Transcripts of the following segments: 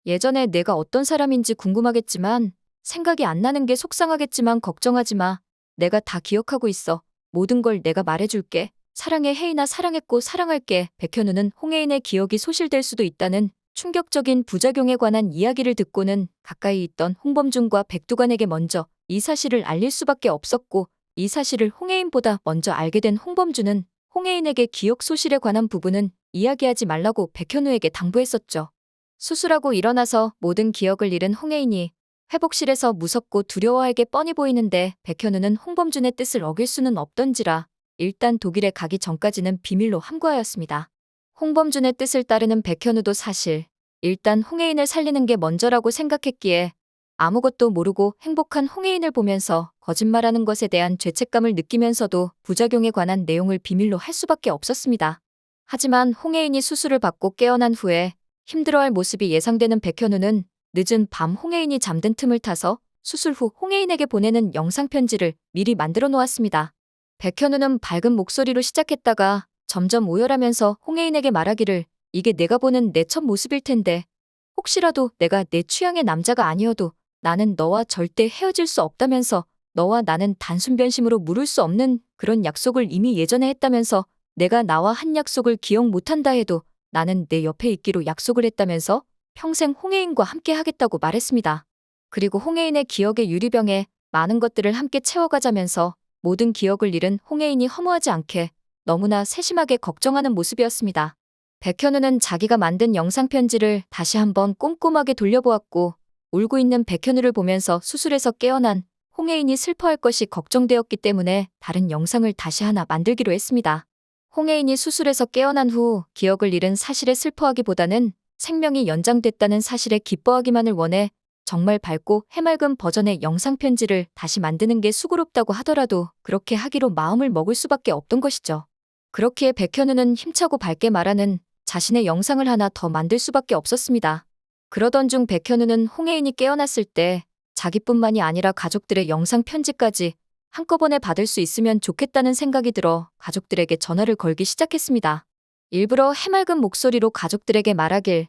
예전에 내가 어떤 사람인지 궁금하겠지만 생각이 안 나는 게 속상하겠지만 걱정하지 마. 내가 다 기억하고 있어. 모든 걸 내가 말해줄게. 사랑해 혜인아 사랑했고 사랑할게. 백현우는 홍혜인의 기억이 소실될 수도 있다는 충격적인 부작용에 관한 이야기를 듣고는 가까이 있던 홍범준과 백두관에게 먼저 이 사실을 알릴 수밖에 없었고 이 사실을 홍혜인보다 먼저 알게 된 홍범준은 홍혜인에게 기억 소실에 관한 부분은 이야기하지 말라고 백현우에게 당부했었죠. 수술하고 일어나서 모든 기억을 잃은 홍혜인이 회복실에서 무섭고 두려워할 게 뻔히 보이는데 백현우는 홍범준의 뜻을 어길 수는 없던지라 일단 독일에 가기 전까지는 비밀로 함구하였습니다. 홍범준의 뜻을 따르는 백현우도 사실 일단 홍혜인을 살리는 게 먼저라고 생각했기에 아무것도 모르고 행복한 홍혜인을 보면서 거짓말하는 것에 대한 죄책감을 느끼면서도 부작용에 관한 내용을 비밀로 할 수밖에 없었습니다. 하지만 홍혜인이 수술을 받고 깨어난 후에 힘들어할 모습이 예상되는 백현우는 늦은 밤 홍혜인이 잠든 틈을 타서 수술 후 홍혜인에게 보내는 영상편지를 미리 만들어 놓았습니다. 백현우는 밝은 목소리로 시작했다가 점점 오열하면서 홍혜인에게 말하기를 이게 내가 보는 내 첫 모습일 텐데 혹시라도 내가 내 취향의 남자가 아니어도 나는 너와 절대 헤어질 수 없다면서 너와 나는 단순 변심으로 무를 수 없는 그런 약속을 이미 예전에 했다면서 내가 나와 한 약속을 기억 못한다 해도 나는 내 옆에 있기로 약속을 했다면서 평생 홍혜인과 함께 하겠다고 말했습니다. 그리고 홍혜인의 기억의 유리병에 많은 것들을 함께 채워가자면서 모든 기억을 잃은 홍혜인이 허무하지 않게 너무나 세심하게 걱정하는 모습이었습니다. 백현우는 자기가 만든 영상편지를 다시 한번 꼼꼼하게 돌려보았고 울고 있는 백현우를 보면서 수술에서 깨어난 홍혜인이 슬퍼할 것이 걱정되었기 때문에 다른 영상을 다시 하나 만들기로 했습니다. 홍혜인이 수술에서 깨어난 후 기억을 잃은 사실에 슬퍼하기보다는 생명이 연장됐다는 사실에 기뻐하기만을 원해 정말 밝고 해맑은 버전의 영상편지를 다시 만드는 게 수고롭다고 하더라도 그렇게 하기로 마음을 먹을 수밖에 없던 것이죠. 그렇기에 백현우는 힘차고 밝게 말하는 자신의 영상을 하나 더 만들 수밖에 없었습니다. 그러던 중 백현우는 홍혜인이 깨어났을 때 자기뿐만이 아니라 가족들의 영상 편지까지 한꺼번에 받을 수 있으면 좋겠다는 생각이 들어 가족들에게 전화를 걸기 시작했습니다. 일부러 해맑은 목소리로 가족들에게 말하길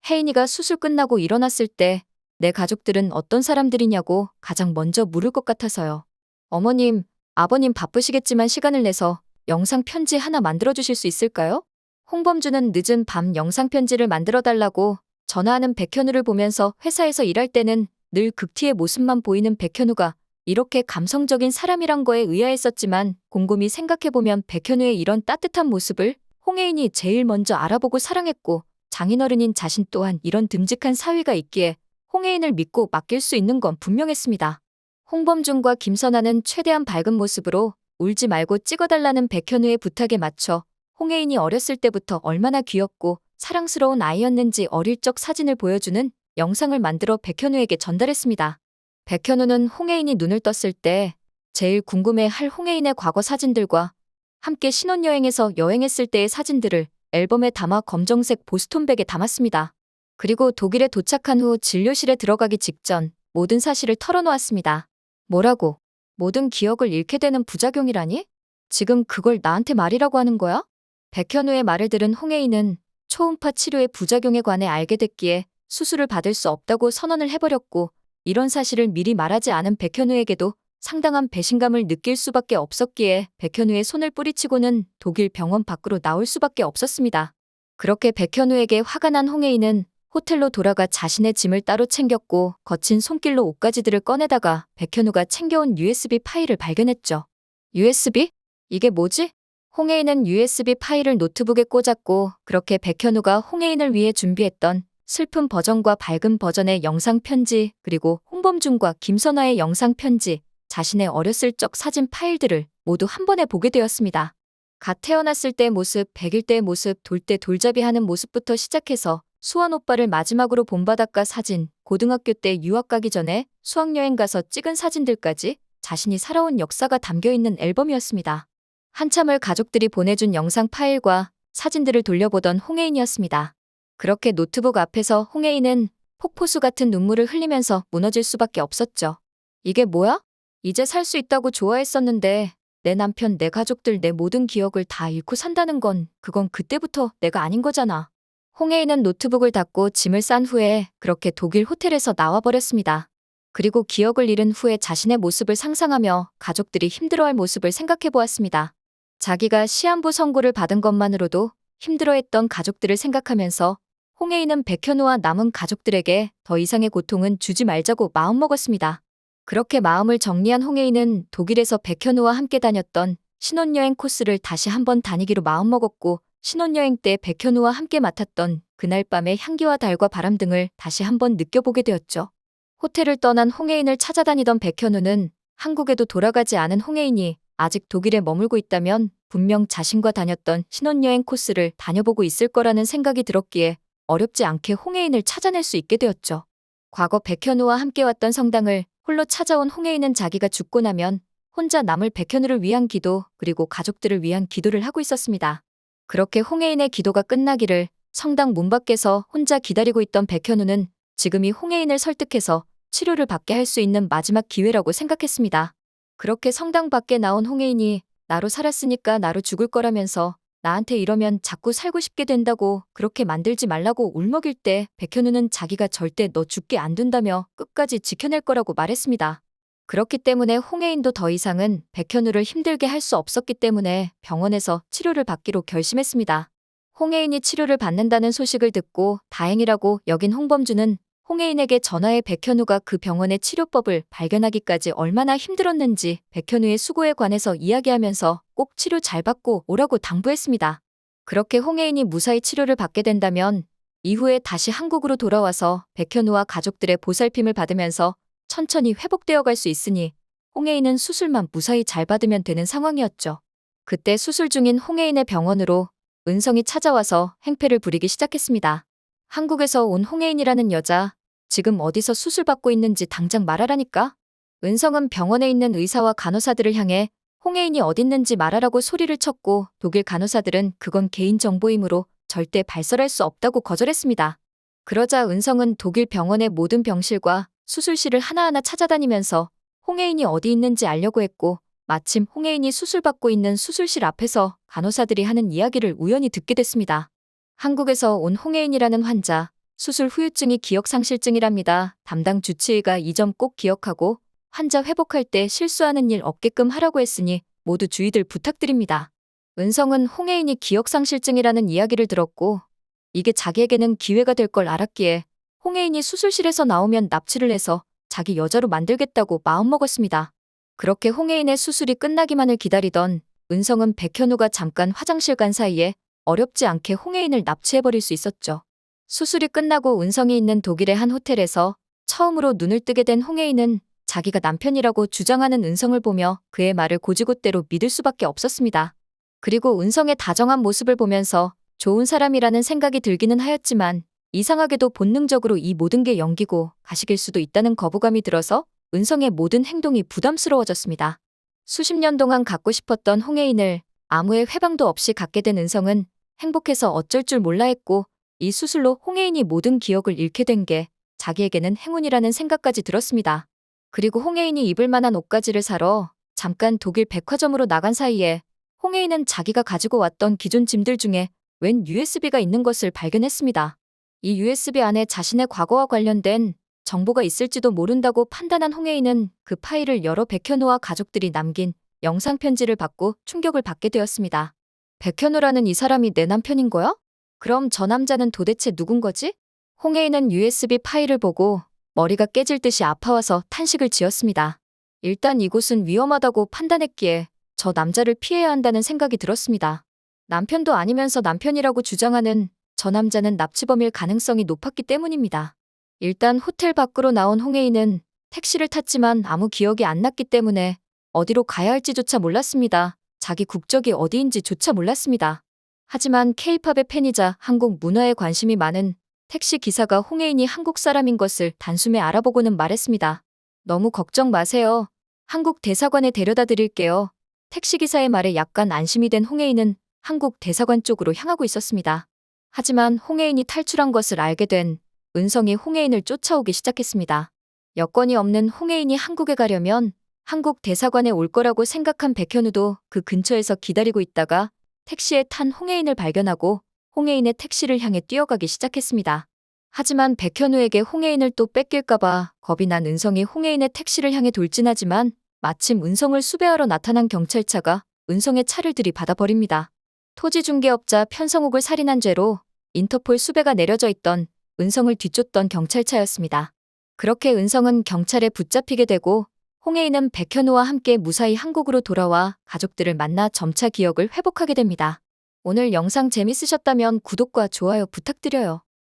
혜인이가 수술 끝나고 일어났을 때 내 가족들은 어떤 사람들이냐고 가장 먼저 물을 것 같아서요. 어머님, 아버님 바쁘시겠지만 시간을 내서 영상 편지 하나 만들어 주실 수 있을까요? 홍범준은 늦은 밤 영상 편지를 만들어 달라고 전화하는 백현우를 보면서 회사에서 일할 때는 늘 극티의 모습만 보이는 백현우가 이렇게 감성적인 사람이란 거에 의아했었지만 곰곰이 생각해보면 백현우의 이런 따뜻한 모습을 홍혜인이 제일 먼저 알아보고 사랑했고 장인어른인 자신 또한 이런 듬직한 사위가 있기에 홍혜인을 믿고 맡길 수 있는 건 분명했습니다. 홍범준과 김선아는 최대한 밝은 모습으로 울지 말고 찍어달라는 백현우의 부탁에 맞춰 홍혜인이 어렸을 때부터 얼마나 귀엽고 사랑스러운 아이였는지 어릴 적 사진을 보여주는 영상을 만들어 백현우에게 전달했습니다. 백현우는 홍혜인이 눈을 떴을 때 제일 궁금해할 홍혜인의 과거 사진들과 함께 신혼여행에서 여행했을 때의 사진들을 앨범에 담아 검정색 보스톤백에 담았습니다. 그리고 독일에 도착한 후 진료실에 들어가기 직전 모든 사실을 털어놓았습니다. 뭐라고? 모든 기억을 잃게 되는 부작용이라니? 지금 그걸 나한테 말이라고 하는 거야? 백현우의 말을 들은 홍혜인은 초음파 치료의 부작용에 관해 알게 됐기에 수술을 받을 수 없다고 선언을 해버렸고 이런 사실을 미리 말하지 않은 백현우에게도 상당한 배신감을 느낄 수밖에 없었기에 백현우의 손을 뿌리치고는 독일 병원 밖으로 나올 수밖에 없었습니다. 그렇게 백현우에게 화가 난 홍혜인은 호텔로 돌아가 자신의 짐을 따로 챙겼고 거친 손길로 옷가지들을 꺼내다가 백현우가 챙겨온 USB 파일을 발견했죠. USB? 이게 뭐지? 홍혜인은 USB 파일을 노트북에 꽂았고 그렇게 백현우가 홍혜인을 위해 준비했던 슬픈 버전과 밝은 버전의 영상 편지 그리고 홍범준과 김선아의 영상 편지 자신의 어렸을 적 사진 파일들을 모두 한 번에 보게 되었습니다. 갓 태어났을 때의 모습, 100일 때의 모습, 돌 때 돌잡이 하는 모습부터 시작해서 수환 오빠를 마지막으로 본 바닷가 사진, 고등학교 때 유학 가기 전에 수학여행 가서 찍은 사진들까지 자신이 살아온 역사가 담겨있는 앨범이었습니다. 한참을 가족들이 보내준 영상 파일과 사진들을 돌려보던 홍혜인이었습니다. 그렇게 노트북 앞에서 홍혜인은 폭포수 같은 눈물을 흘리면서 무너질 수밖에 없었죠. 이게 뭐야? 이제 살 수 있다고 좋아했었는데 내 남편, 내 가족들, 내 모든 기억을 다 잃고 산다는 건 그건 그때부터 내가 아닌 거잖아. 홍혜인은 노트북을 닫고 짐을 싼 후에 그렇게 독일 호텔에서 나와버렸습니다. 그리고 기억을 잃은 후에 자신의 모습을 상상하며 가족들이 힘들어할 모습을 생각해 보았습니다. 자기가 시한부 선고를 받은 것만으로도 힘들어했던 가족들을 생각하면서 홍혜인은 백현우와 남은 가족들에게 더 이상의 고통은 주지 말자고 마음먹었습니다. 그렇게 마음을 정리한 홍혜인은 독일에서 백현우와 함께 다녔던 신혼여행 코스를 다시 한번 다니기로 마음먹었고, 신혼여행 때 백현우와 함께 맡았던 그날 밤의 향기와 달과 바람 등을 다시 한번 느껴보게 되었죠. 호텔을 떠난 홍혜인을 찾아다니던 백현우는 한국에도 돌아가지 않은 홍혜인이 아직 독일에 머물고 있다면 분명 자신과 다녔던 신혼여행 코스를 다녀보고 있을 거라는 생각이 들었기에 어렵지 않게 홍혜인을 찾아낼 수 있게 되었죠. 과거 백현우와 함께 왔던 성당을 홀로 찾아온 홍혜인은 자기가 죽고 나면 혼자 남을 백현우를 위한 기도, 그리고 가족들을 위한 기도를 하고 있었습니다. 그렇게 홍혜인의 기도가 끝나기를 성당 문 밖에서 혼자 기다리고 있던 백현우는 지금이 홍혜인을 설득해서 치료를 받게 할 수 있는 마지막 기회라고 생각했습니다. 그렇게 성당 밖에 나온 홍혜인이 나로 살았으니까 나로 죽을 거라면서 나한테 이러면 자꾸 살고 싶게 된다고, 그렇게 만들지 말라고 울먹일 때 백현우는 자기가 절대 너 죽게 안 둔다며 끝까지 지켜낼 거라고 말했습니다. 그렇기 때문에 홍혜인도 더 이상은 백현우를 힘들게 할 수 없었기 때문에 병원에서 치료를 받기로 결심했습니다. 홍혜인이 치료를 받는다는 소식을 듣고 다행이라고 여긴 홍범주는 홍혜인에게 전화해 백현우가 그 병원의 치료법을 발견하기까지 얼마나 힘들었는지 백현우의 수고에 관해서 이야기하면서 꼭 치료 잘 받고 오라고 당부했습니다. 그렇게 홍혜인이 무사히 치료를 받게 된다면 이후에 다시 한국으로 돌아와서 백현우와 가족들의 보살핌을 받으면서 천천히 회복되어 갈 수 있으니 홍혜인은 수술만 무사히 잘 받으면 되는 상황이었죠. 그때 수술 중인 홍혜인의 병원으로 은성이 찾아와서 행패를 부리기 시작했습니다. 한국에서 온 홍혜인이라는 여자, 지금 어디서 수술받고 있는지 당장 말하라니까? 은성은 병원에 있는 의사와 간호사들을 향해 홍혜인이 어딨는지 말하라고 소리를 쳤고, 독일 간호사들은 그건 개인정보이므로 절대 발설할 수 없다고 거절했습니다. 그러자 은성은 독일 병원의 모든 병실과 수술실을 하나하나 찾아다니면서 홍혜인이 어디 있는지 알려고 했고, 마침 홍혜인이 수술받고 있는 수술실 앞에서 간호사들이 하는 이야기를 우연히 듣게 됐습니다. 한국에서 온 홍혜인이라는 환자, 수술 후유증이 기억상실증이랍니다. 담당 주치의가 이 점 꼭 기억하고 환자 회복할 때 실수하는 일 없게끔 하라고 했으니 모두 주의들 부탁드립니다. 은성은 홍혜인이 기억상실증이라는 이야기를 들었고, 이게 자기에게는 기회가 될 걸 알았기에 홍혜인이 수술실에서 나오면 납치를 해서 자기 여자로 만들겠다고 마음먹었습니다. 그렇게 홍혜인의 수술이 끝나기만을 기다리던 은성은 백현우가 잠깐 화장실 간 사이에 어렵지 않게 홍혜인을 납치해버릴 수 있었죠. 수술이 끝나고 은성이 있는 독일의 한 호텔에서 처음으로 눈을 뜨게 된 홍혜인은 자기가 남편이라고 주장하는 은성을 보며 그의 말을 곧이곧대로 믿을 수밖에 없었습니다. 그리고 은성의 다정한 모습을 보면서 좋은 사람이라는 생각이 들기는 하였지만 이상하게도 본능적으로 이 모든 게 연기고 가식일 수도 있다는 거부감이 들어서 은성의 모든 행동이 부담스러워졌습니다. 수십 년 동안 갖고 싶었던 홍혜인을 아무의 회방도 없이 갖게 된 은성은 행복해서 어쩔 줄 몰라 했고, 이 수술로 홍혜인이 모든 기억을 잃게 된 게 자기에게는 행운이라는 생각까지 들었습니다. 그리고 홍혜인이 입을 만한 옷가지를 사러 잠깐 독일 백화점으로 나간 사이에 홍혜인은 자기가 가지고 왔던 기존 짐들 중에 웬 USB가 있는 것을 발견했습니다. 이 USB 안에 자신의 과거와 관련된 정보가 있을지도 모른다고 판단한 홍혜인은 그 파일을 열어 백현우와 가족들이 남긴 영상편지를 받고 충격을 받게 되었습니다. 백현우라는 이 사람이 내 남편인 거야? 그럼 저 남자는 도대체 누군 거지? 홍혜인은 USB 파일을 보고 머리가 깨질 듯이 아파와서 탄식을 지었습니다. 일단 이곳은 위험하다고 판단했기에 저 남자를 피해야 한다는 생각이 들었습니다. 남편도 아니면서 남편이라고 주장하는 저 남자는 납치범일 가능성이 높았기 때문입니다. 일단 호텔 밖으로 나온 홍혜인은 택시를 탔지만 아무 기억이 안 났기 때문에 어디로 가야 할지조차 몰랐습니다. 자기 국적이 어디인지조차 몰랐습니다. 하지만 K-팝의 팬이자 한국 문화에 관심이 많은 택시 기사가 홍혜인이 한국 사람인 것을 단숨에 알아보고는 말했습니다. 너무 걱정 마세요. 한국 대사관에 데려다 드릴게요. 택시기사의 말에 약간 안심이 된 홍혜인은 한국 대사관 쪽으로 향하고 있었습니다. 하지만 홍혜인이 탈출한 것을 알게 된 은성이 홍혜인을 쫓아오기 시작했습니다. 여권이 없는 홍혜인이 한국에 가려면 한국 대사관에 올 거라고 생각한 백현우도 그 근처에서 기다리고 있다가 택시에 탄 홍혜인을 발견하고 홍혜인의 택시를 향해 뛰어가기 시작했습니다. 하지만 백현우에게 홍혜인을 또 뺏길까봐 겁이 난 은성이 홍혜인의 택시를 향해 돌진하지만 마침 은성을 수배하러 나타난 경찰차가 은성의 차를 들이받아 버립니다. 토지중개업자 편성욱을 살인한 죄로 인터폴 수배가 내려져 있던 은성을 뒤쫓던 경찰차였습니다. 그렇게 은성은 경찰에 붙잡히게 되고 홍혜인은 백현우와 함께 무사히 한국으로 돌아와 가족들을 만나 점차 기억을 회복하게 됩니다. 오늘 영상 재밌으셨다면 구독과 좋아요 부탁드려요.